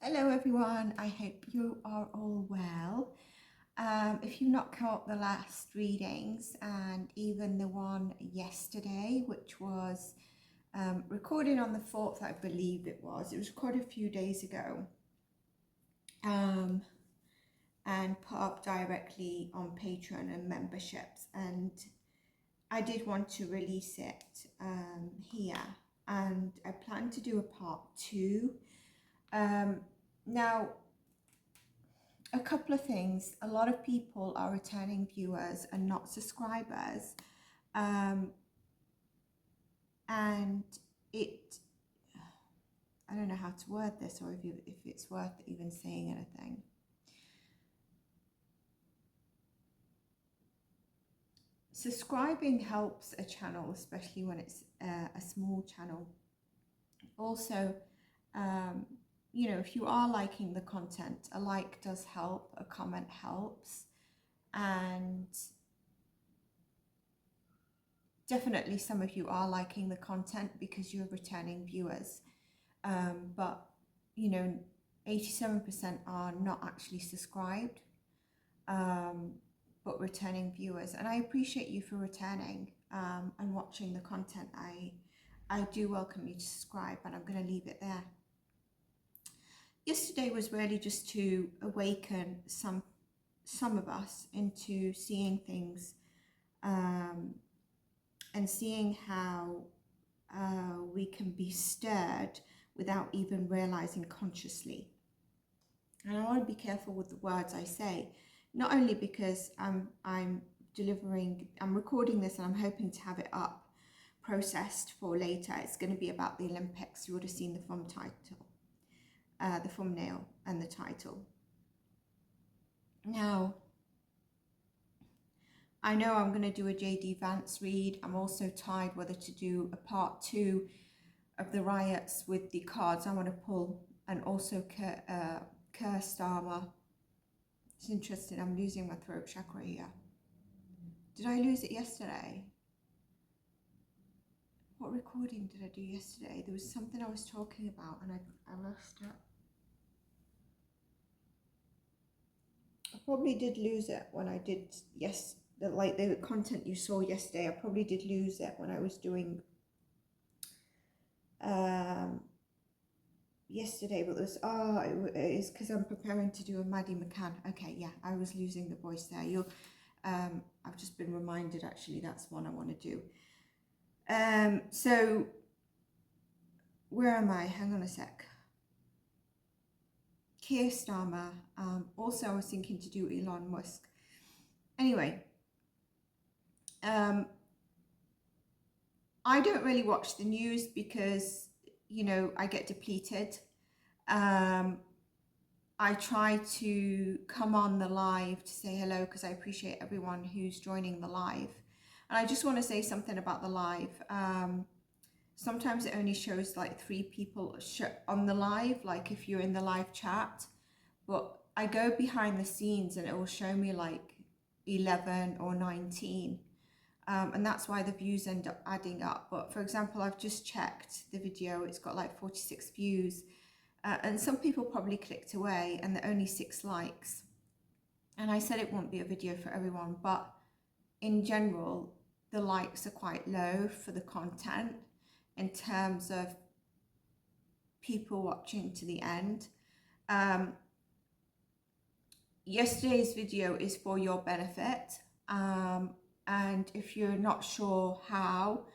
Hello everyone, I hope you are all well. If you've not caught the last readings and even the one yesterday, which was recorded on the 4th, I believe it was recorded a few days ago and put up directly on Patreon and memberships, and I did want to release it here, and I plan to do a part 2. Now, a couple of things. A lot of people are returning viewers and not subscribers, and it, I don't know how to word this, or if it's worth even saying anything. Subscribing helps a channel, especially when it's a small channel. Also, you know, if you are liking the content, a like does help, a comment helps, and definitely some of you are liking the content because you're returning viewers, but you know, 87% are not actually subscribed, but returning viewers, and I appreciate you for returning and watching the content. I do welcome you to subscribe, and I'm going to leave it there. Yesterday was really just to awaken some of us into seeing things and seeing how we can be stirred without even realizing consciously. And I want to be careful with the words I say, not only because I'm recording this and I'm hoping to have it up processed for later. It's going to be about the Olympics. You would have seen the thumbnail and the title. Now, I know I'm going to do a J.D. Vance read. I'm also tied whether to do a part 2 of the riots with the cards I want to pull, and also Keir Starmer. It's interesting, I'm losing my throat chakra here. Did I lose it yesterday? What recording did I do yesterday? There was something I was talking about and I lost it. I probably did lose it when I did, like the content you saw yesterday. I probably did lose it when I was doing yesterday, but it's because I'm preparing to do a Maddie McCann. Okay, yeah, I was losing the voice there. I've just been reminded, actually, that's one I want to do. So where am I? Hang on a sec. Keir Starmer. Also, I was thinking to do Elon Musk. Anyway, I don't really watch the news because, you know, I get depleted. I try to come on the live to say hello because I appreciate everyone who's joining the live. And I just want to say something about the live. Sometimes it only shows like 3 people on the live, like if you're in the live chat. But I go behind the scenes and it will show me like 11 or 19. And that's why the views end up adding up. But for example, I've just checked the video, it's got like 46 views. And some people probably clicked away and there are only 6 likes. And I said it won't be a video for everyone, but in general, the likes are quite low for the content in terms of people watching to the end. Yesterday's video is for your benefit. And if you're not sure how,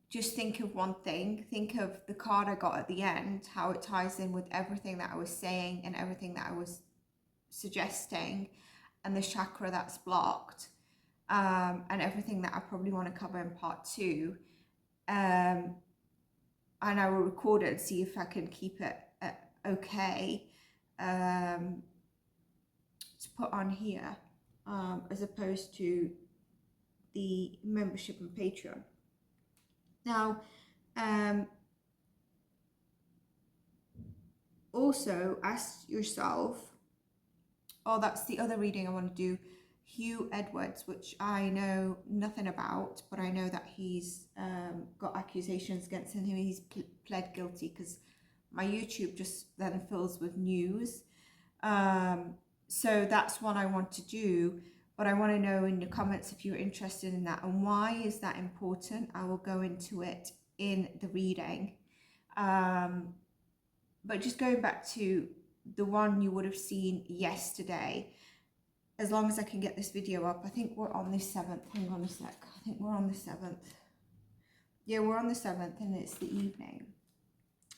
just think of one thing. Think of the card I got at the end, how it ties in with everything that I was saying and everything that I was suggesting, and the chakra that's blocked, and everything that I probably want to cover in part 2. And I will record it and see if I can keep it okay to put on here, as opposed to the membership and Patreon. Now, also ask yourself, that's the other reading I want to do, Hugh Edwards, which I know nothing about, but I know that he's got accusations against him. He's pled guilty because my YouTube just then fills with news. So that's what I want to do, but I want to know in the comments if you're interested in that and why is that important. I will go into it in the reading. But just going back to the one you would have seen yesterday, as long as I can get this video up. I think we're on the 7th. Hang on a sec. I think we're on the 7th. Yeah, we're on the 7th and it's the evening.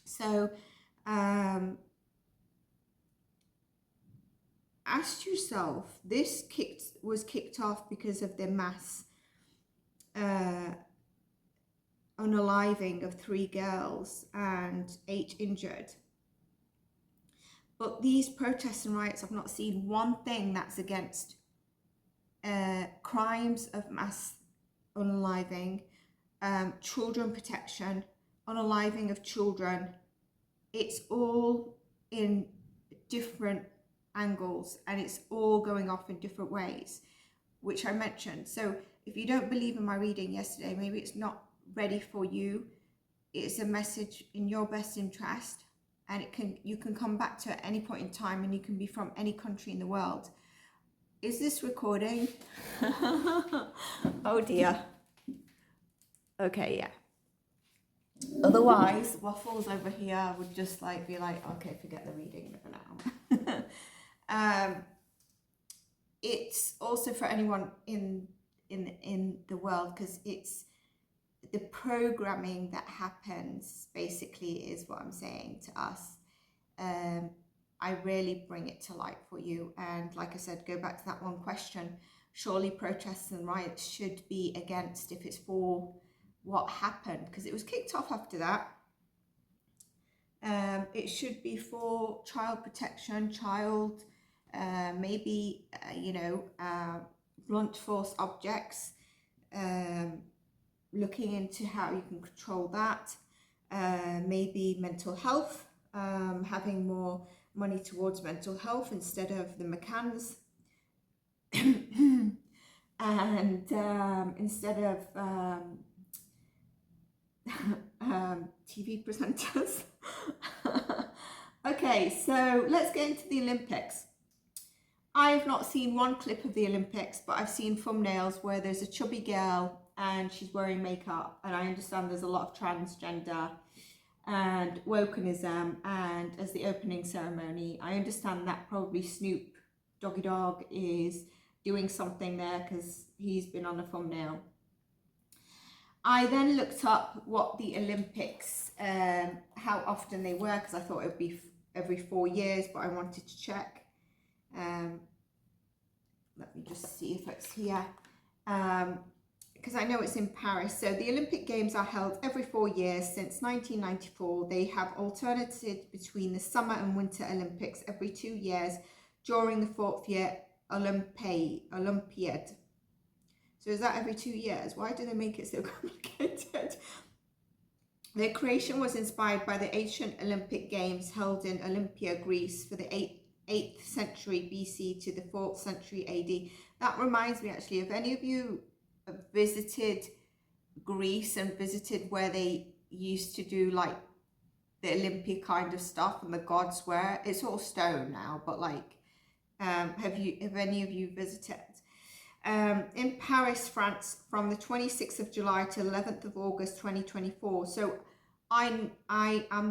So, ask yourself, this was kicked off because of the mass unaliving of 3 girls and 8 injured. But these protests and riots, I've not seen one thing that's against crimes of mass unaliving, children protection, unaliving of children. It's all in different angles and it's all going off in different ways, which I mentioned. So if you don't believe in my reading yesterday, maybe it's not ready for you. It's a message in your best interest. And you can come back to it at any point in time and you can be from any country in the world. Is this recording? Oh dear. Okay, yeah. Otherwise, Waffles over here would just be like, okay, forget the reading for now. It's also for anyone in the world, because it's the programming that happens, basically, is what I'm saying to us. I really bring it to light for you. And like I said, go back to that one question. Surely protests and riots should be against, if it's for what happened, because it was kicked off after that. It should be for child protection, maybe, blunt force objects, looking into how you can control that, maybe mental health, having more money towards mental health instead of the McCanns, and instead of TV presenters. Okay, so let's get into the Olympics. I've not seen one clip of the Olympics, but I've seen thumbnails where there's a chubby girl and she's wearing makeup, and I understand there's a lot of transgender and wokenism, and as the opening ceremony, I understand that probably Snoop Doggy Dogg is doing something there because he's been on a thumbnail. I then looked up what the Olympics, how often they were, because I thought it would be every 4 years, but I wanted to check. Let me just see if it's here, because I know it's in Paris. So the Olympic Games are held every 4 years since 1994. They have alternated between the Summer and Winter Olympics every 2 years during the 4th year Olympiad. So is that every 2 years? Why do they make it so complicated? Their creation was inspired by the ancient Olympic Games held in Olympia, Greece for the 8th century BC to the 4th century AD. That reminds me, actually, if any of you visited Greece and visited where they used to do like the Olympia kind of stuff and the gods were, it's all stone now, but have any of you visited? In Paris, France, from the 26th of July to 11th of August 2024. So I'm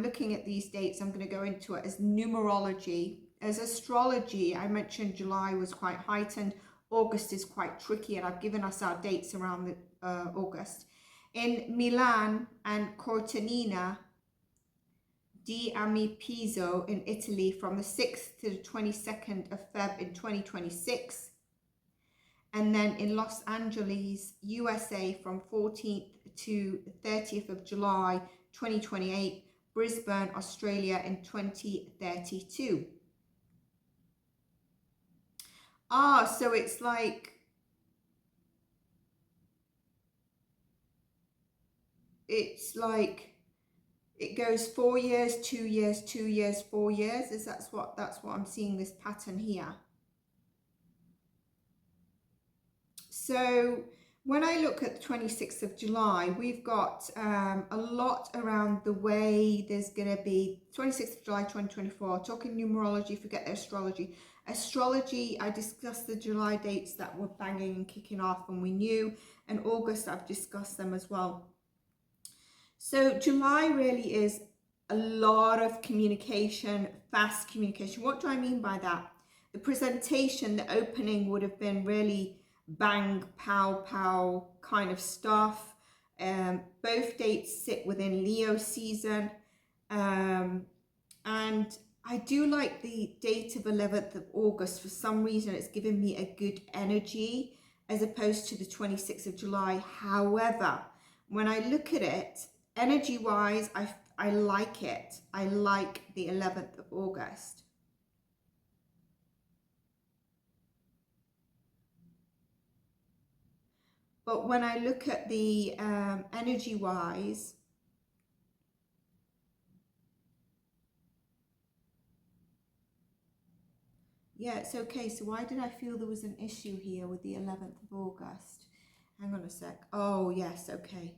looking at these dates. I'm going to go into it as numerology. As astrology, I mentioned July was quite heightened. August is quite tricky, and I've given us our dates around the August. In Milan and Cortina di Amipizo in Italy from the 6th to the 22nd of Feb in 2026. And then in Los Angeles, USA from 14th to 30th of July 2028. Brisbane, Australia in 2032. So it's like, it goes 4 years, 2 years, 2 years, 4 years. That's what I'm seeing, this pattern here. So when I look at the 26th of July, we've got a lot around the way there's going to be 26th of July 2024, talking numerology, forget the astrology. Astrology, I discussed the July dates that were banging and kicking off and we knew, and August, I've discussed them as well. So July really is a lot of communication, fast communication. What do I mean by that? The presentation, the opening would have been really bang, pow, pow kind of stuff. Both dates sit within Leo season. And I do like the date of 11th of August. For some reason, it's given me a good energy as opposed to the 26th of July. However, when I look at it, energy-wise, I like it. I like the 11th of August. But when I look at the energy-wise, yeah, it's okay. So why did I feel there was an issue here with the 11th of August? Hang on a sec. Oh, yes, okay.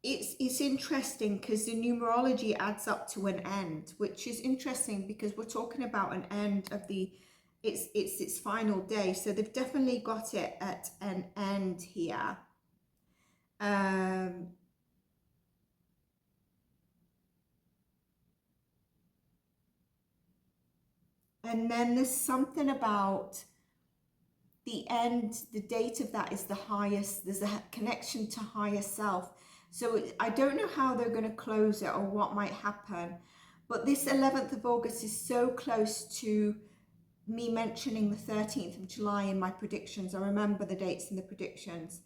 It's interesting because the numerology adds up to an end, which is interesting because we're talking about an end of the, it's its final day. So they've definitely got it at an end here. And then there's something about the end, the date of that is the highest, there's a connection to higher self. So I don't know how they're going to close it or what might happen, but this 11th of August is so close to me mentioning the 13th of July in my predictions. I remember the dates in the predictions.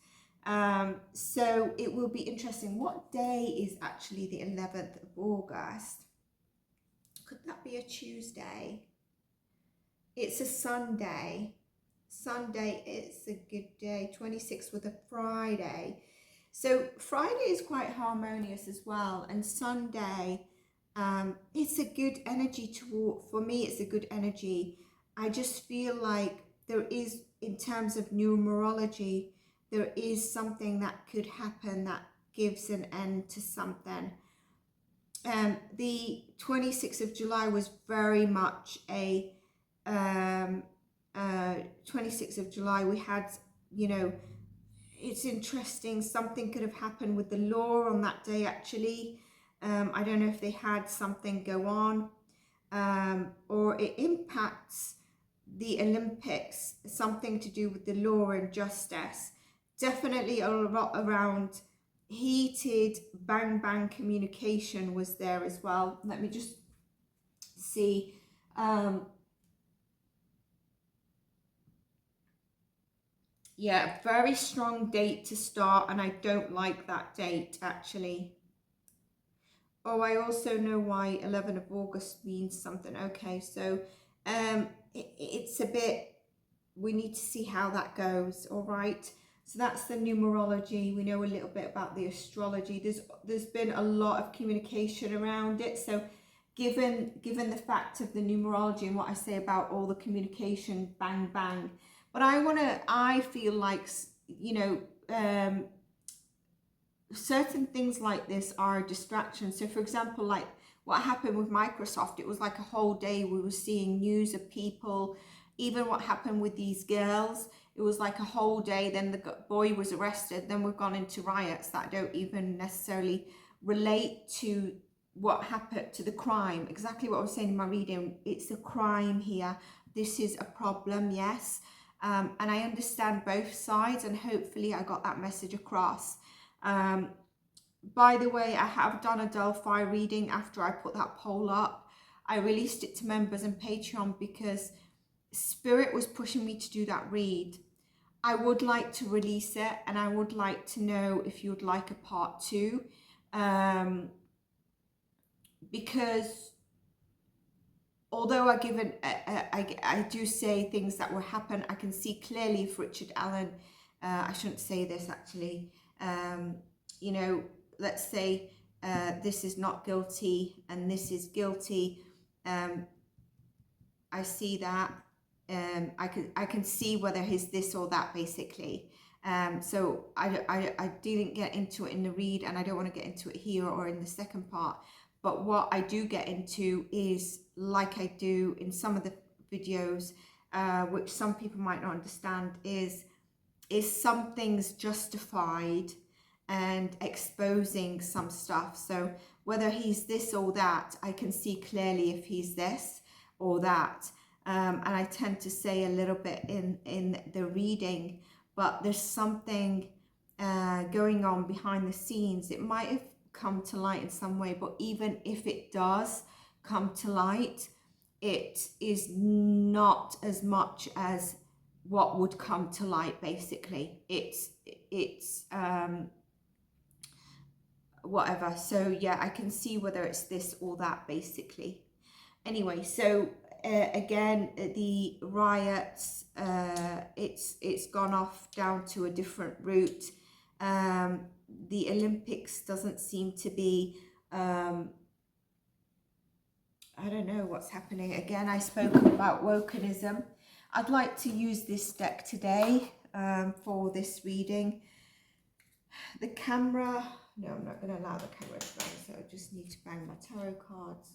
So it will be interesting. What day is actually the 11th of August? Could that be a Tuesday? It's a Sunday. Sunday is a good day. 26 with a Friday. So Friday is quite harmonious as well. And Sunday, it's a good energy for me, it's a good energy. I just feel like there is, in terms of numerology, there is something that could happen that gives an end to something. The 26th of July was very much a 26th of July. We had, you know, it's interesting, something could have happened with the law on that day actually. I don't know if they had something go on, or it impacts the Olympics, something to do with the law and justice. Definitely a lot around heated bang bang communication was there as well. Let me just see. Yeah, very strong date to start, and I don't like that date actually. Oh, I also know why 11th of August means something. Okay, so it's a bit, we need to see how that goes. All right, so that's the numerology. We know a little bit about the astrology. There's been a lot of communication around it. So given the fact of the numerology and what I say about all the communication, bang bang, but I feel like, you know, certain things like this are a distraction. So for example, like what happened with Microsoft, it was like a whole day we were seeing news of people. Even what happened with these girls, it was like a whole day. Then the boy was arrested. Then we've gone into riots that don't even necessarily relate to what happened, to the crime. Exactly what I was saying in my reading. It's a crime here. This is a problem, yes. And I understand both sides, and hopefully I got that message across. By the way, I have done a Delphi reading after I put that poll up. I released it to members and Patreon because Spirit was pushing me to do that read. I would like to release it, and I would like to know if you would like a part 2, because although I do say things that will happen, I can see clearly if Richard Allen, I shouldn't say this actually, you know, let's say this is not guilty and this is guilty. I see that. I can see whether he's this or that, basically. So I didn't get into it in the read, and I don't want to get into it here or in the second part. But what I do get into is, like I do in some of the videos, which some people might not understand, is some things justified and exposing some stuff. So whether he's this or that, I can see clearly if he's this or that. And I tend to say a little bit in the reading, but there's something going on behind the scenes. It might have come to light in some way, but even if it does come to light, it is not as much as what would come to light, basically. It's whatever. So yeah, I can see whether it's this or that, basically. Anyway, so again, the riots, it's gone off down to a different route. The Olympics doesn't seem to be, I don't know what's happening. Again, I spoke about Wokenism. I'd like to use this deck today for this reading. The camera, no, I'm not going to allow the camera to bang, so I just need to bang my tarot cards.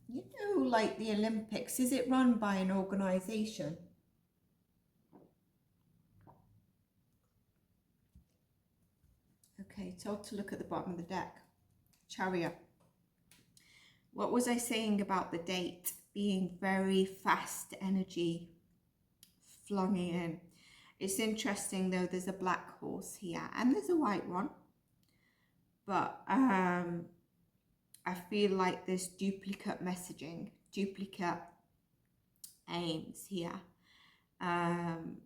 You know, like the Olympics, is it run by an organization? Okay, told to look at the bottom of the deck. Chariot. What was I saying about the date being very fast energy flung in? It's interesting though, there's a black horse here and there's a white one. But I feel like there's duplicate messaging, duplicate aims here. And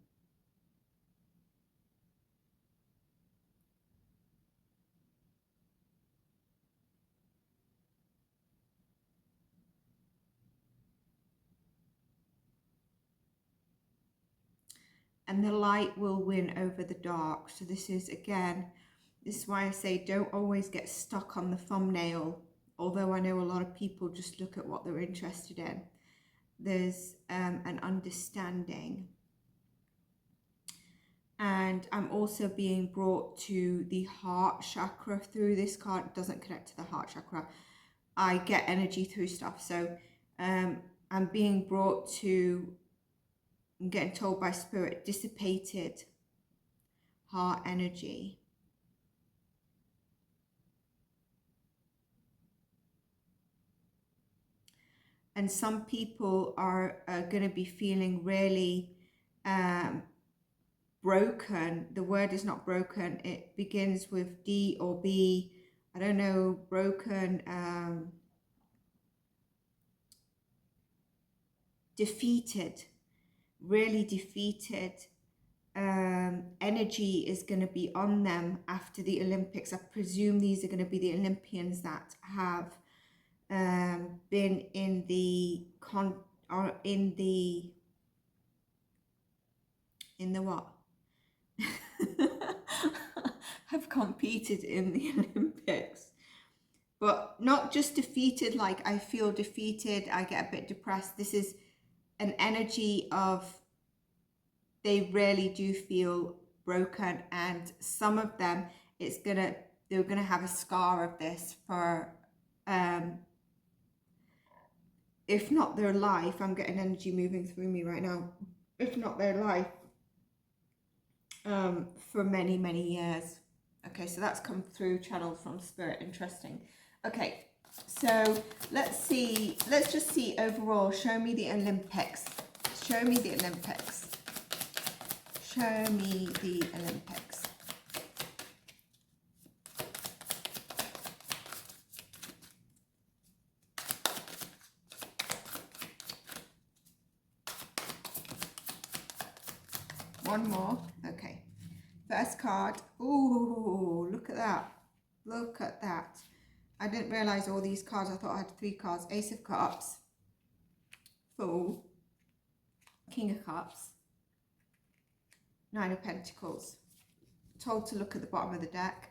the light will win over the dark. So this is, again, this is why I say don't always get stuck on the thumbnail. Although I know a lot of people just look at what they're interested in. There's an understanding. And I'm also being brought to the heart chakra through this card. It doesn't connect to the heart chakra. I get energy through stuff. So I'm being brought to, I'm getting told by spirit, dissipated heart energy. And some people are going to be feeling really broken. The word is not broken. It begins with D or B. I don't know, broken, defeated, really defeated. Energy is going to be on them after the Olympics. I presume these are going to be the Olympians that have been in the what? Have competed in the Olympics, but not just defeated, like I feel defeated, I get a bit depressed. This is an energy of they really do feel broken, and some of them they're gonna have a scar of this for if not their life. I'm getting energy moving through me right now. If not their life, for many, many years. Okay, so that's come through, channeled from spirit. Interesting. Okay, so let's just see overall. Show me the Olympics. Show me the Olympics. Show me the Olympics. One more. Okay. First card. Ooh, look at that. Look at that. I didn't realize all these cards. I thought I had 3 cards. Ace of Cups, Fool, King of Cups, 9 of Pentacles. Told to look at the bottom of the deck.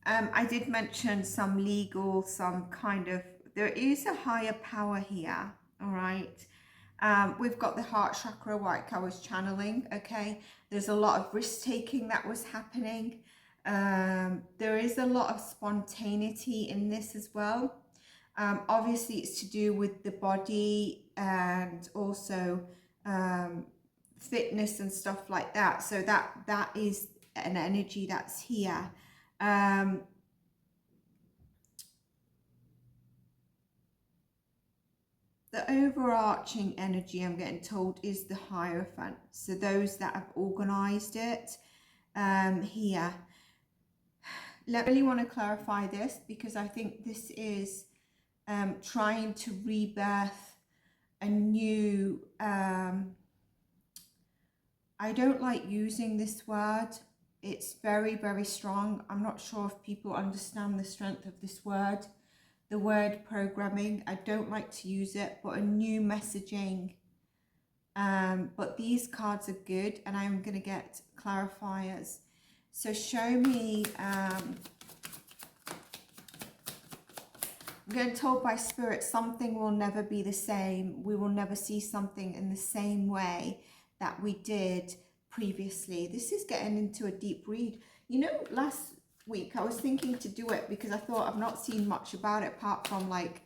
I did mention some legal, some kind of, there is a higher power here, all right? We've got the heart chakra, like I was channeling, okay? There's a lot of risk-taking that was happening. There is a lot of spontaneity in this as well. Obviously, it's to do with the body and also fitness and stuff like that. So that is an energy that's here. The overarching energy I'm getting told is the Hierophant. So those that have organized it here. I really want to clarify this because I think this is trying to rebirth a new, I don't like using this word. It's very, very strong. I'm not sure if people understand the strength of this word. The word programming, I don't like to use it, but a new messaging. But these cards are good, and I'm going to get clarifiers. So show me, I'm getting told by Spirit, something will never be the same. We will never see something in the same way that we did previously. This is getting into a deep read. You know, last week I was thinking to do it because I thought I've not seen much about it apart from like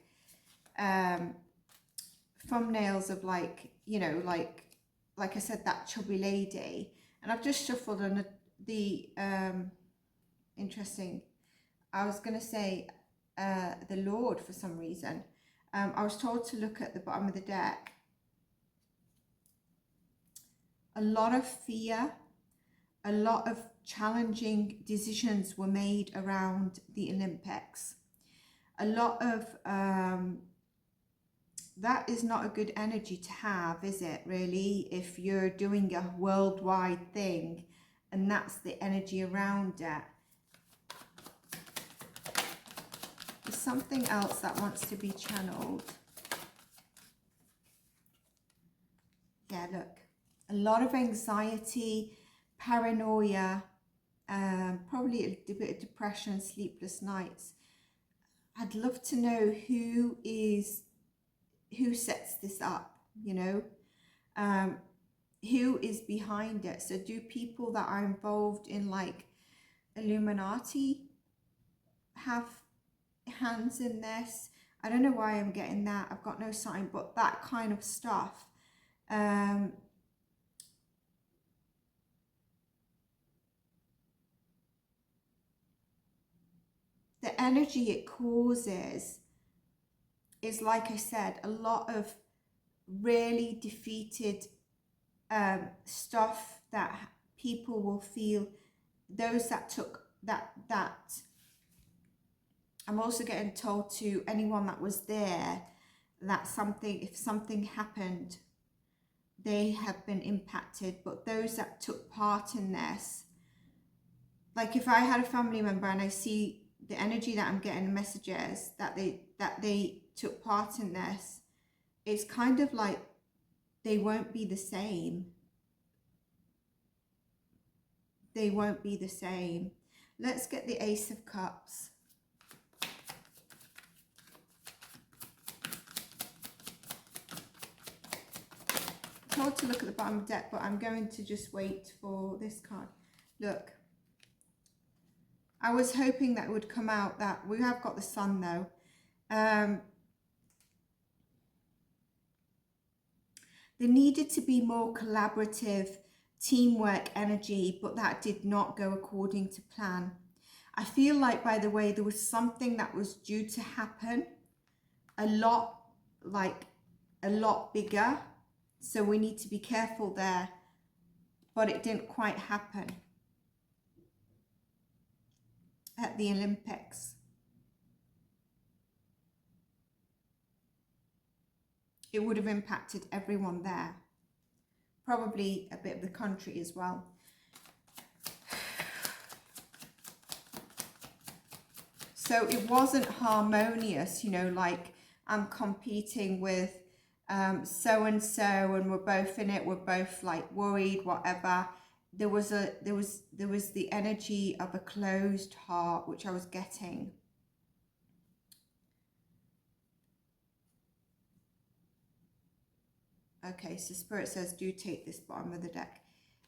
thumbnails of like, you know, like I said, that chubby lady, and I've just shuffled on the interesting, I was gonna say the Lord for some reason. I was told to look at the bottom of the deck. A lot of fear, a lot of challenging decisions were made around the Olympics. A lot of that is not a good energy to have, is it really, if you're doing a worldwide thing and that's the energy around it. There's something else that wants to be channeled. Yeah, look, a lot of anxiety, paranoia, probably a bit of depression, sleepless nights. I'd love to know who sets this up, you know, who is behind it. So do people that are involved in like Illuminati have hands in this? I don't know why I'm getting that. I've got no sign, but that kind of stuff. The energy it causes is, like I said, a lot of really defeated stuff that people will feel, those that took that I'm also getting told to anyone that was there that if something happened, they have been impacted. But those that took part in this, like if I had a family member and I see the energy that I'm getting messages that they took part in this, it's kind of like they won't be the same. They won't be the same. Let's get the Ace of Cups. I'm told to look at the bottom of the deck, but I'm going to just wait for this card. Look, I was hoping that it would come out that we have got the Sun though. There needed to be more collaborative teamwork energy, but that did not go according to plan. I feel like, by the way, there was something that was due to happen a lot bigger. So we need to be careful there, but it didn't quite happen at the Olympics. It would have impacted everyone there, probably a bit of the country as well. So it wasn't harmonious, you know, like I'm competing with so and so, and we're both in it, we're both like worried, whatever. There was the energy of a closed heart, which I was getting. Okay, so Spirit says, do take this bottom of the deck.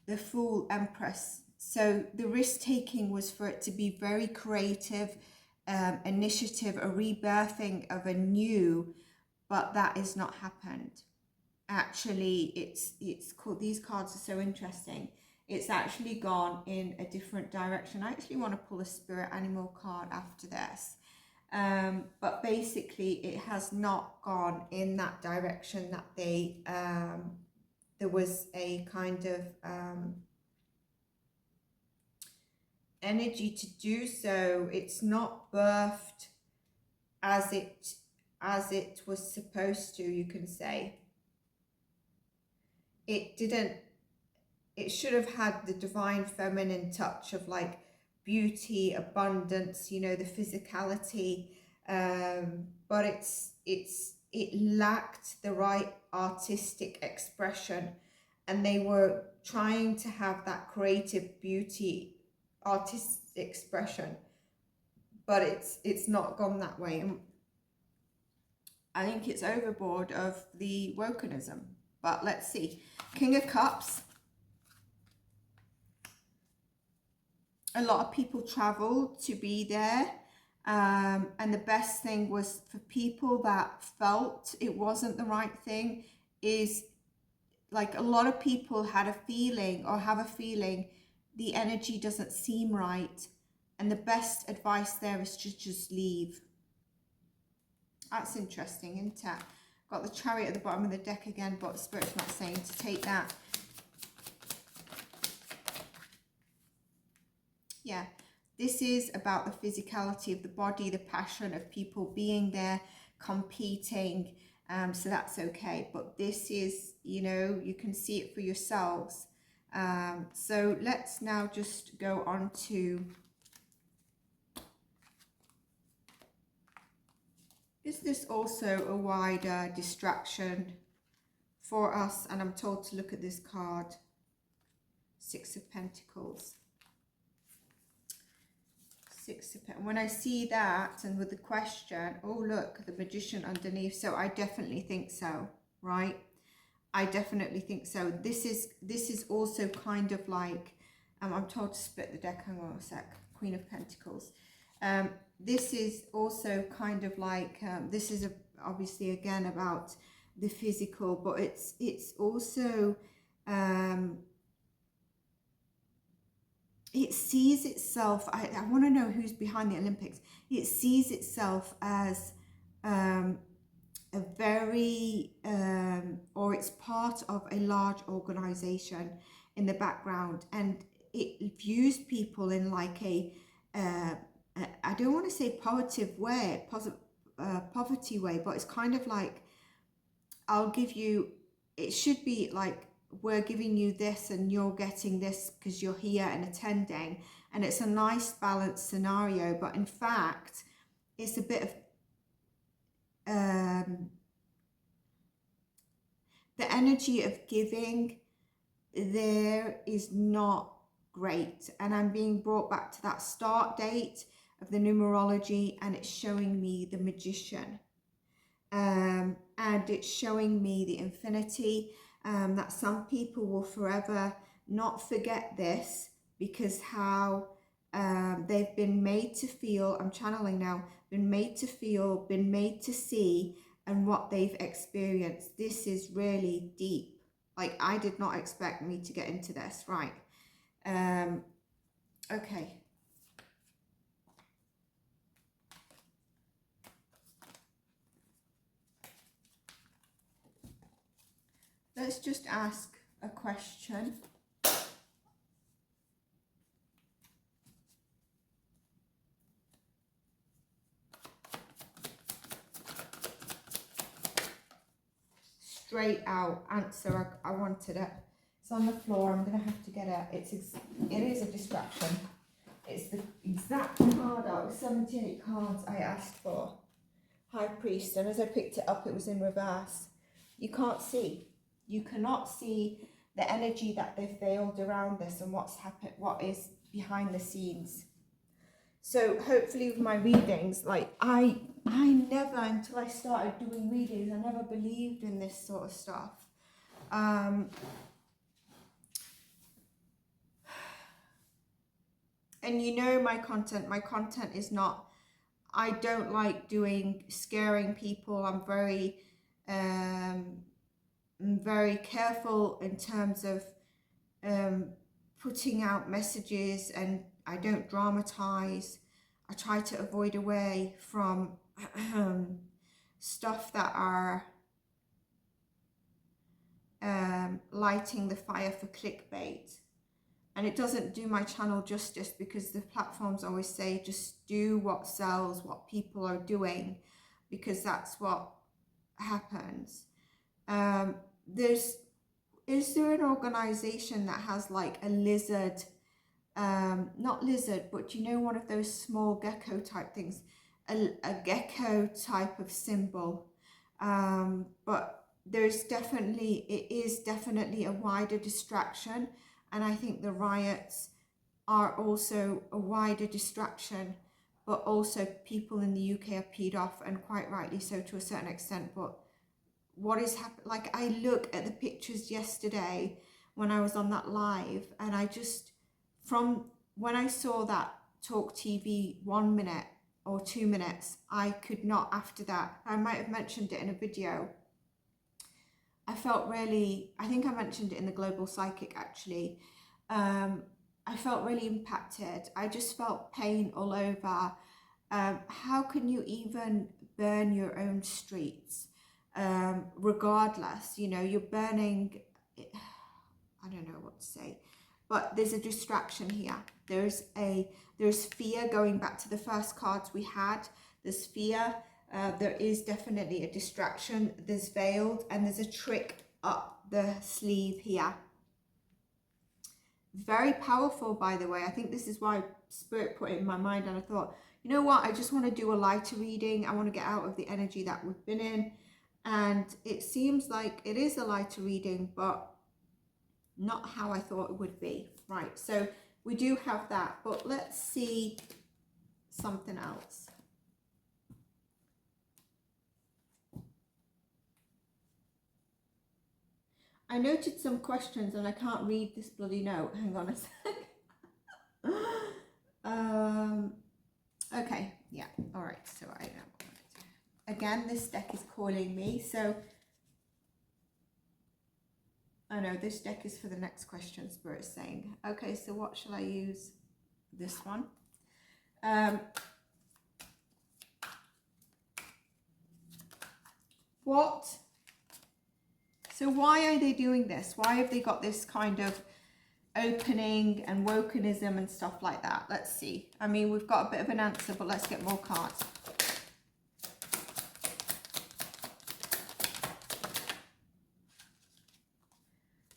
The Fool, Empress. So the risk taking was for it to be very creative, initiative, a rebirthing of a new, but that has not happened. Actually, it's called, these cards are so interesting. It's actually gone in a different direction. I actually want to pull a spirit animal card after this. But basically it has not gone in that direction that they, there was a kind of energy to do so. It's not birthed as it was supposed to, you can say. It didn't, it should have had the divine feminine touch of like beauty, abundance, you know, the physicality, but it lacked the right artistic expression, and they were trying to have that creative beauty, artistic expression, but it's not gone that way. And I think it's overboard of the Wokenism, but let's see. King of Cups. A lot of people traveled to be there, and the best thing was for people that felt it wasn't the right thing, is like a lot of people had a feeling or have a feeling the energy doesn't seem right, and the best advice there is to just leave. That's interesting, isn't it? Got the Chariot at the bottom of the deck again, but Spirit's not saying to take that. Yeah, this is about the physicality of the body, the passion of people being there, competing, so that's okay. But this is, you know, you can see it for yourselves. So let's now just go on to, is this also a wider distraction for us? And I'm told to look at this card, Six of Pentacles. When I see that, and with the question, oh look, the Magician underneath, so I definitely think so, right? I definitely think so. This is also kind of like, I'm told to split the deck, hang on a sec, Queen of Pentacles. This is also kind of like, this is obviously again about the physical, but it's also, it sees itself, I want to know who's behind the Olympics. It sees itself as a very, or it's part of a large organization in the background, and it views people in like a I don't want to say poverty way, but it's kind of like, I'll give you, it should be like, we're giving you this and you're getting this because you're here and attending, and it's a nice balanced scenario. But in fact, it's a bit of the energy of giving there is not great, and I'm being brought back to that start date of the numerology, and it's showing me the Magician, and it's showing me the infinity. That some people will forever not forget this, because how they've been made to feel, I'm channeling now, been made to feel, been made to see, and what they've experienced. This is really deep. Like, I did not expect me to get into this, right? Okay. Let's just ask a question. Straight out answer. I wanted it. It's on the floor. I'm going to have to get it. It is a distraction. It's the exact card I was 78 cards I asked for. High Priest, and as I picked it up, it was in reverse. You can't see. You cannot see the energy that they've veiled around this and what's happened, what is behind the scenes. So hopefully with my readings, like I never, until I started doing readings, I never believed in this sort of stuff. And you know my content is not, I don't like scaring people. I'm very careful in terms of putting out messages, and I don't dramatize. I try to avoid away from stuff that are lighting the fire for clickbait. And it doesn't do my channel justice, because the platforms always say just do what sells, what people are doing, because that's what happens. Is there an organization that has like a lizard, not lizard, but you know, one of those small gecko type things, a gecko type of symbol? But it is definitely a wider distraction. And I think the riots are also a wider distraction, but also people in the UK are peed off, and quite rightly so to a certain extent. But what is happening, like I look at the pictures yesterday when I was on that live, and I just, from when I saw that Talk TV 1 minute or 2 minutes, I could not, after that, I might have mentioned it in a video, I felt really, I think I mentioned it in the Global Psychic actually, I felt really impacted. I just felt pain all over. How can you even burn your own streets? Regardless, you know, you're burning, I don't know what to say, but there's a distraction here. There's fear, going back to the first cards we had. There's fear. There is definitely a distraction. There's veiled, and there's a trick up the sleeve here. Very powerful, by the way. I think this is why Spirit put it in my mind, and I thought, you know what, I just want to do a lighter reading. I want to get out of the energy that we've been in, and it seems like it is a lighter reading, but not how I thought it would be. Right, so we do have that, but let's see something else. I noted some questions, and I can't read this bloody note. Hang on a sec. Okay, yeah, all right. So I know. Again, this deck is calling me. So, oh no, this deck is for the next question. Spirit's saying. Okay, so what shall I use? This one. What? So why are they doing this? Why have they got this kind of opening and wokenism and stuff like that? Let's see. I mean, we've got a bit of an answer, but let's get more cards.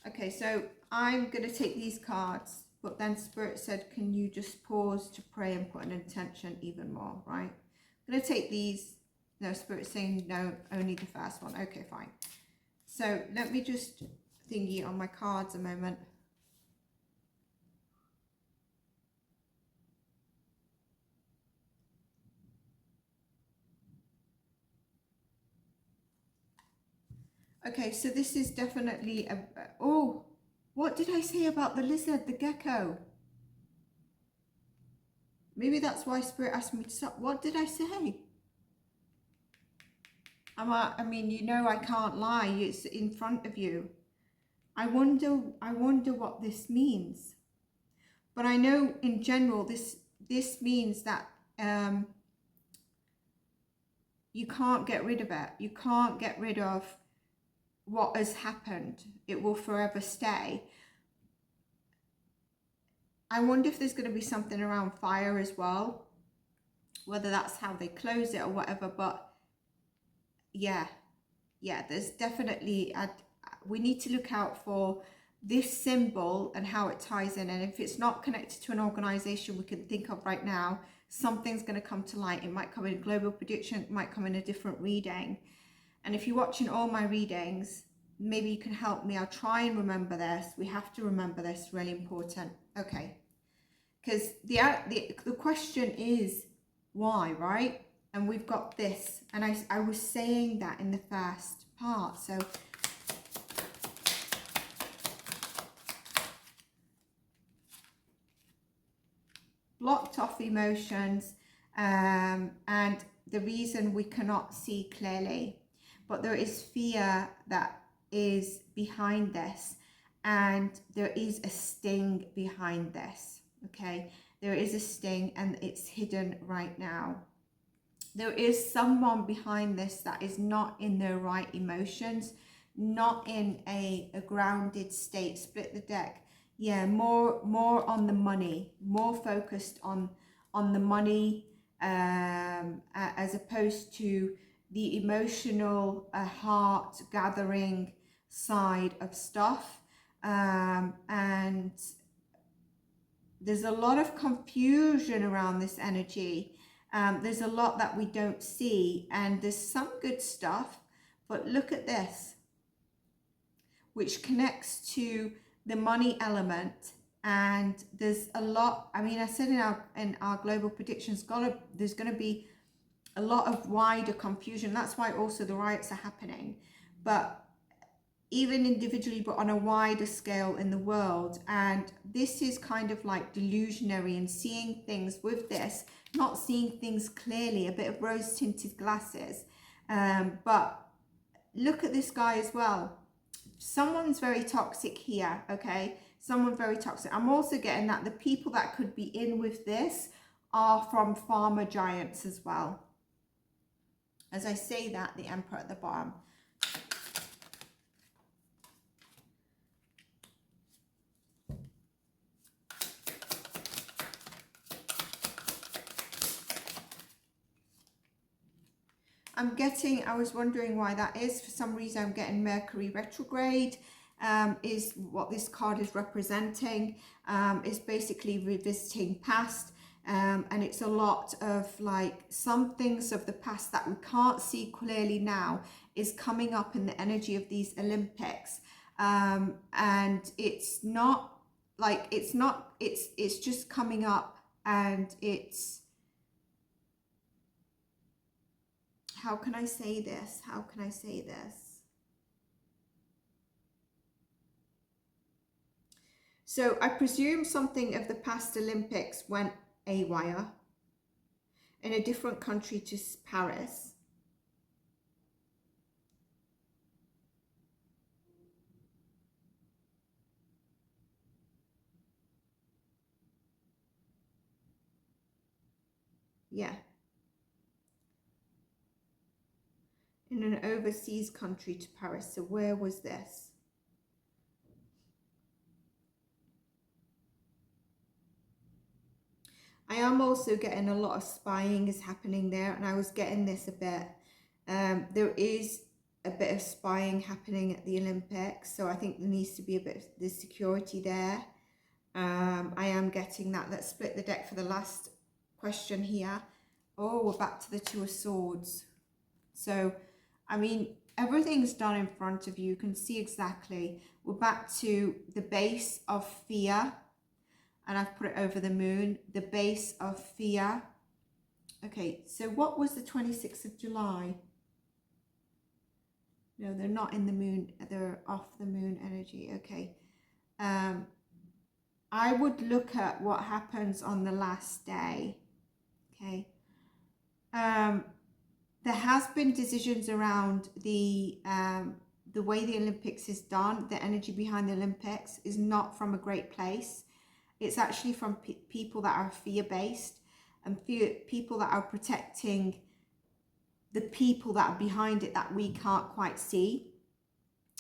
Okay, so I'm going to take these cards, but then Spirit said, can you just pause to pray and put an intention even more, right? I'm going to take these. No, Spirit's saying no, only the first one. Okay, fine. So let me just thingy on my cards a moment. Okay, so this is definitely a, oh, what did I say about the lizard, the gecko? Maybe that's why Spirit asked me to stop. What did I say? I mean, you know, I can't lie. It's in front of you. I wonder what this means. But I know in general, this means that you can't get rid of it. You can't get rid of what has happened. It will forever stay. I wonder if there's going to be something around fire as well, whether that's how they close it or whatever. But yeah, there's definitely we need to look out for this symbol and how it ties in. And if it's not connected to an organization we can think of right now, something's going to come to light. It might come in a global prediction, it might come in a different reading. And if you're watching all my readings, maybe you can help me. I'll try and remember this. We have to remember this, really important. Okay. Because the question is why, right? And we've got this. And I was saying that in the first part. So blocked off emotions, and the reason we cannot see clearly. But there is fear that is behind this, and there is a sting behind this. Okay, there is a sting and it's hidden right now. There is someone behind this that is not in their right emotions, not in a grounded state. Split the deck. Yeah, more on the money, more focused on the money, as opposed to the emotional heart gathering side of stuff. And there's a lot of confusion around this energy. There's a lot that we don't see, and there's some good stuff, but look at this, which connects to the money element. And there's a lot, I mean, I said in our global predictions, there's going to be a lot of wider confusion. That's why also the riots are happening, but even individually, but on a wider scale in the world. And this is kind of like delusionary and seeing things with this, not seeing things clearly, a bit of rose tinted glasses. But look at this guy as well. Someone's very toxic here, okay? Someone very toxic. I'm also getting that the people that could be in with this are from farmer giants as well. As I say that, the Emperor at the bottom. I was wondering why that is. For some reason, I'm getting Mercury retrograde, is what this card is representing. It's basically revisiting past. And it's a lot of like some things of the past that we can't see clearly now is coming up in the energy of these Olympics. And it's not like, it's just coming up, and it's, how can I say this? How can I say this? So I presume something of the past Olympics went AWire in a different country to Paris. Yeah. In an overseas country to Paris. So where was this? I am also getting a lot of spying is happening there, and I was getting this a bit. There is a bit of spying happening at the Olympics, so I think there needs to be a bit of the security there. I am getting that. Let's split the deck for the last question here. Oh, we're back to the Two of Swords. So, I mean, everything's done in front of you. You can see exactly. We're back to the base of fear. And I've put it over the moon. The base of fear. Okay, so what was the 26th of July? No, they're not in the moon. They're off the moon energy. Okay. I would look at what happens on the last day. Okay. There has been decisions around the way the Olympics is done. The energy behind the Olympics is not from a great place. It's actually from people that are fear-based and people that are protecting the people that are behind it that we can't quite see.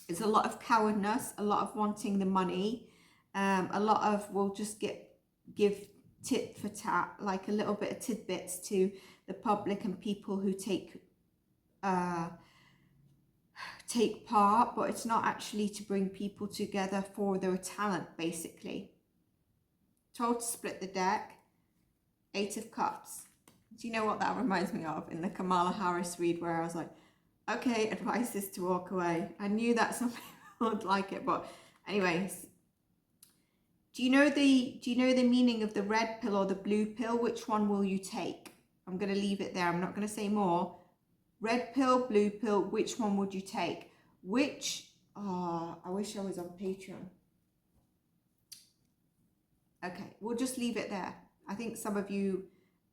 It's a lot of cowardness, a lot of wanting the money, a lot of we'll just give tit for tat, like a little bit of tidbits to the public and people who take take part, but it's not actually to bring people together for their talent, basically. Told to split the deck. 8 of Cups. Do you know what that reminds me of in the Kamala Harris read, where I was like, okay, advice is to walk away. I knew that some people would like it, but anyways. Do you know the meaning of the red pill or the blue pill? Which one will you take? I'm going to leave it there. I'm not going to say more. Red pill, blue pill, which one would you take? I wish I was on Patreon. Okay, we'll just leave it there. I think some of you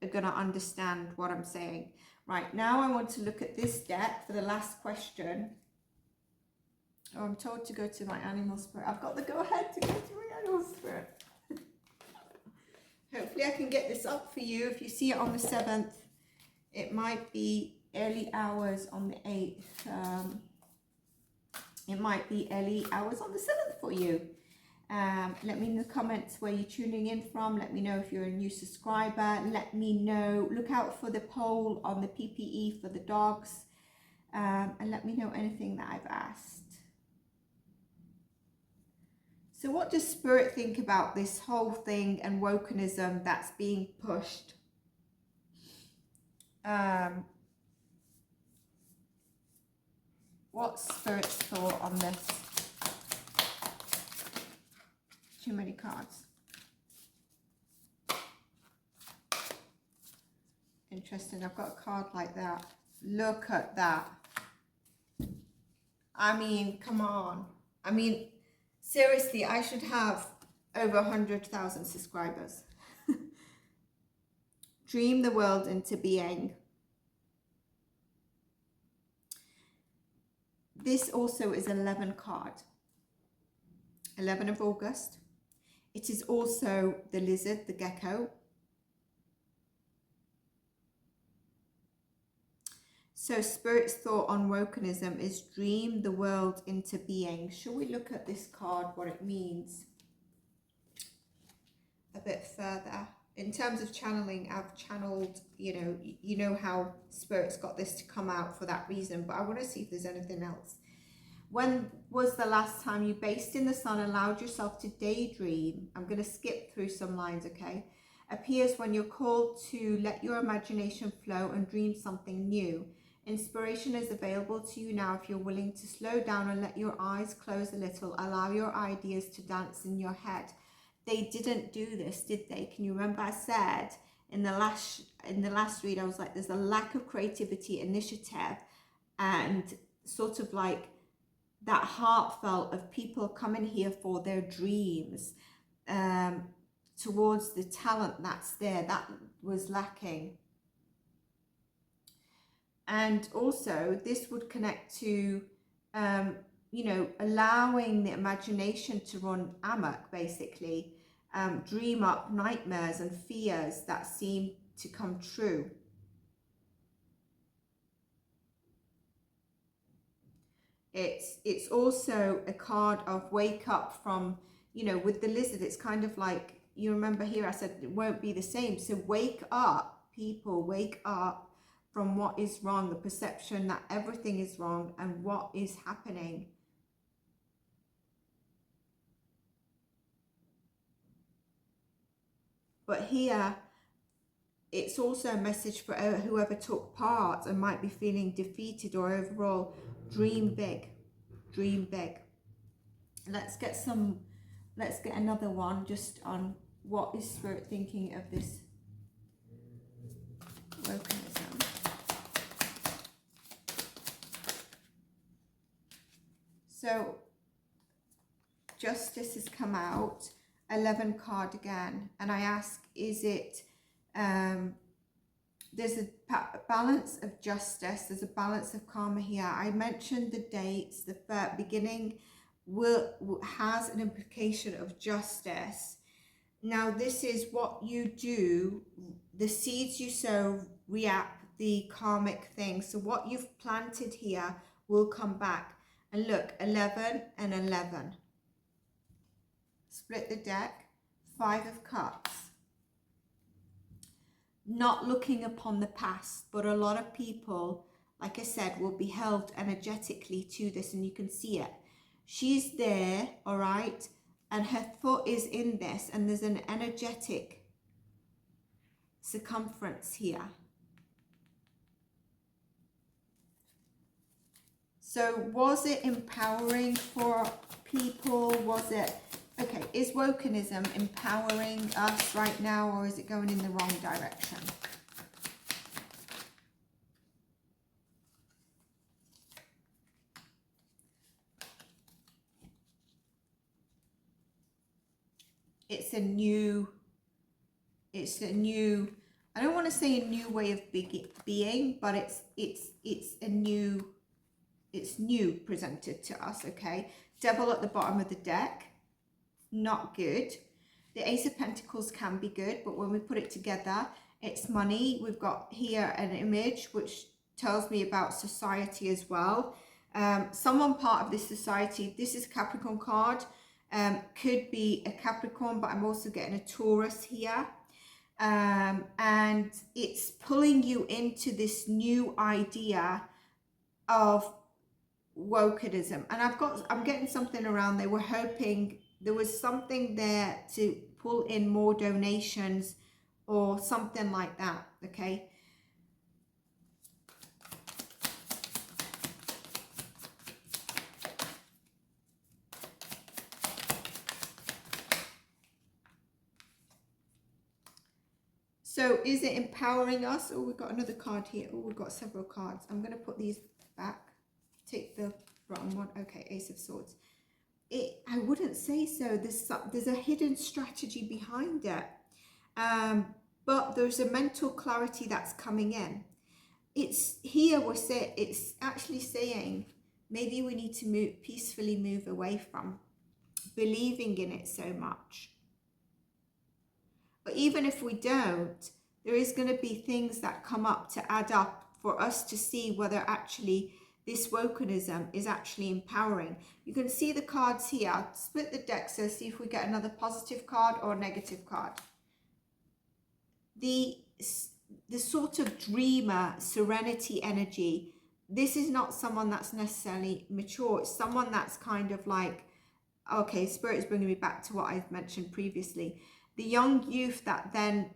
are going to understand what I'm saying. Right, now I want to look at this deck for the last question. Oh, I'm told to go to my animal spirit. I've got the go-ahead to go to my animal spirit. Hopefully I can get this up for you. If you see it on the 7th, it might be early hours on the 8th. It might be early hours on the 7th for you. Let me in the comments where you're tuning in from. Let me know if you're a new subscriber. Let me know. Look out for the poll on the PPE for the dogs. And let me know anything that I've asked. So what does Spirit think about this whole thing and wokenism that's being pushed? What's Spirit's thought on this? Too many cards. Interesting. I've got a card like that. Look at that. I mean, come on. I mean, seriously, I should have over 100,000 subscribers. Dream the world into being. This also is 11 card. 11 of August. It is also the lizard, the gecko. So Spirit's thought on wokenism is dream the world into being. Shall we look at this card, what it means a bit further? In terms of channeling, I've channeled, you know how Spirit's got this to come out for that reason, but I want to see if there's anything else. When was the last time you based in the sun, allowed yourself to daydream? I'm going to skip through some lines, okay? Appears when you're called to let your imagination flow and dream something new. Inspiration is available to you now if you're willing to slow down and let your eyes close a little. Allow your ideas to dance in your head. They didn't do this, did they? Can you remember I said in the last read, I was like, there's a lack of creativity, initiative, and sort of like that heartfelt of people coming here for their dreams, towards the talent that's there. That was lacking. And also this would connect to, allowing the imagination to run amok, basically. Dream up nightmares and fears that seem to come true. It's also a card of wake up from, with the lizard, it's kind of like, you remember here I said it won't be the same. So wake up, people, wake up from what is wrong, the perception that everything is wrong and what is happening. But here, it's also a message for whoever took part and might be feeling defeated or overall, dream big, dream big. Let's get another one just on what is Spirit thinking of this wokenism. So Justice has come out, 11 card again, and I ask, is it, there's a balance of justice, there's a balance of karma here. I mentioned the dates, the beginning has an implication of justice. Now this is what you do, the seeds you sow reap the karmic thing. So what you've planted here will come back. And look, 11 and 11. Split the deck, 5 of Cups. Not looking upon the past, but a lot of people like I said, will be held energetically to this, and you can see it. She's there, all right, and her foot is in this, and there's an energetic circumference here. So was it empowering for people? Was it, okay, is wokenism empowering us right now, or is it going in the wrong direction? It's a new, I don't want to say a new way of being, but it's new presented to us, okay? Devil at the bottom of the deck, not good. The Ace of Pentacles can be good, but when we put it together, it's money. We've got here an image which tells me about society as well. Someone part of this society, this is Capricorn card, could be a Capricorn, but I'm also getting a Taurus here. And it's pulling you into this new idea of wokenism. And I'm getting something around, they were hoping there was something there to pull in more donations or something like that, okay? So is it empowering us? Oh, we've got another card here. Oh, we've got several cards. I'm going to put these back. Take the bottom one. Okay, Ace of Swords. I wouldn't say so. There's a hidden strategy behind it. But there's a mental clarity that's coming in. It's here, it's actually saying maybe we need to peacefully move away from believing in it so much. But even if we don't, there is going to be things that come up to add up for us to see whether actually this wokenism is actually empowering. You can see the cards here. I'll split the deck, so see if we get another positive card or a negative card. The sort of dreamer, serenity energy, this is not someone that's necessarily mature. It's someone that's kind of like, okay, Spirit is bringing me back to what I've mentioned previously. The young youth that then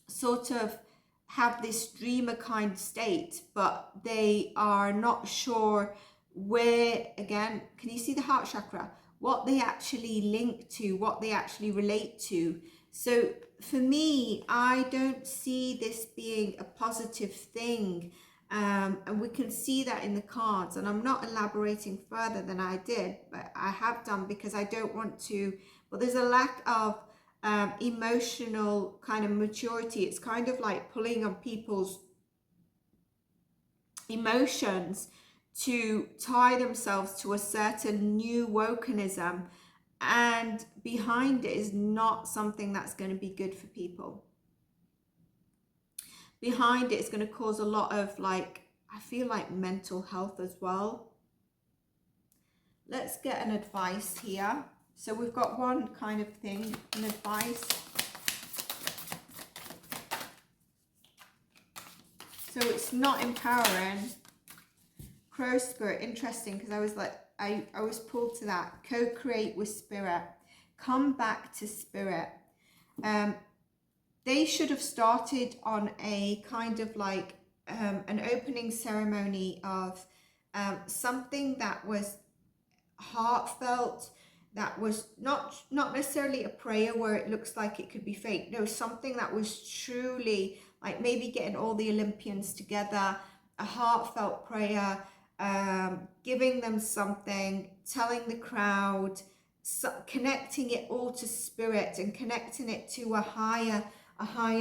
sort of have this dreamer kind state, but they are not sure where, again, can you see the heart chakra? What they actually link to, what they actually relate to. So for me, I don't see this being a positive thing. And we can see that in the cards, and I'm not elaborating further than I did, but I have done because I don't want to, but there's a lack of emotional kind of maturity. It's kind of like pulling on people's emotions to tie themselves to a certain new wokenism, and behind it is not something that's going to be good for people. Behind it is going to cause a lot of, like, I feel like mental health as well. Let's get an advice here. So we've got one kind of thing, an advice. So it's not empowering. Crow Spirit, interesting, because I was like, I was pulled to that. Co-create with Spirit. Come back to Spirit. They should have started on a kind of like an opening ceremony of something that was heartfelt, that was not necessarily a prayer where it looks like it could be fake. No, something that was truly like maybe getting all the Olympians together, a heartfelt prayer, giving them something, telling the crowd, connecting it all to Spirit and connecting it to a higher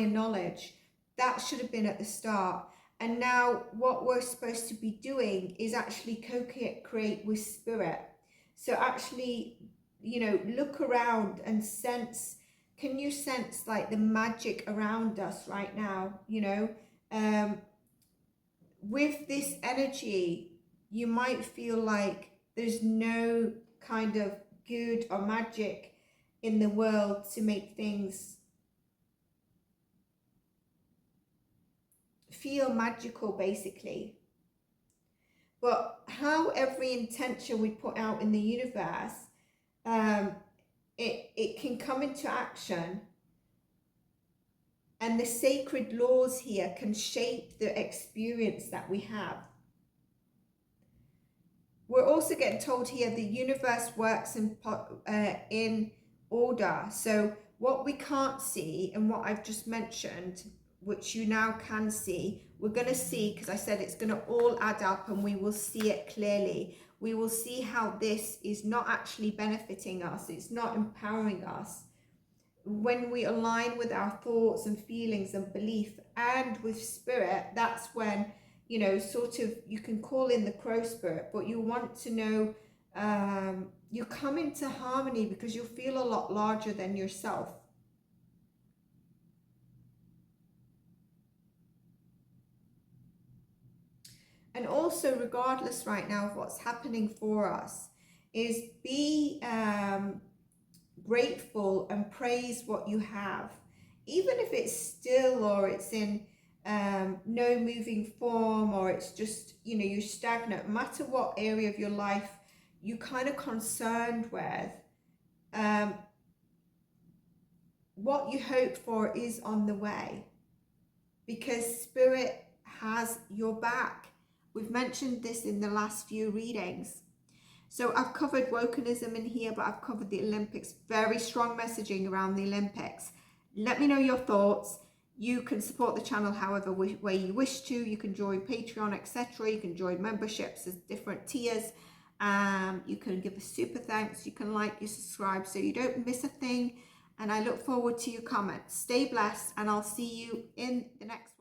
knowledge. That should have been at the start. And now what we're supposed to be doing is actually co-create with Spirit. So actually, you know, look around and sense, can you sense like the magic around us right now? You know, with this energy, you might feel like there's no kind of good or magic in the world to make things feel magical basically. But how every intention we put out in the universe, it can come into action, and the sacred laws here can shape the experience that we have. We're also getting told here the universe works in order. So what we can't see and what I've just mentioned, which you now can see, we're going to see, because I said it's going to all add up and we will see it clearly. We will see how this is not actually benefiting us. It's not empowering us. When we align with our thoughts and feelings and belief and with spirit, that's when, you know, sort of, you can call in the crow spirit, but you want to know, you come into harmony because you feel a lot larger than yourself. And also, regardless right now of what's happening for us, is be grateful and praise what you have. Even if it's still, or it's in no moving form, or it's just, you know, you're stagnant, no matter what area of your life you're kind of concerned with, what you hope for is on the way, because spirit has your back. We've mentioned this in the last few readings. So I've covered wokenism in here, but I've covered the Olympics. Very strong messaging around the Olympics. Let me know your thoughts. You can support the channel however way you wish to. You can join Patreon, etc. You can join memberships. There's different tiers. You can give a super thanks. You can like, you subscribe so you don't miss a thing. And I look forward to your comments. Stay blessed, and I'll see you in the next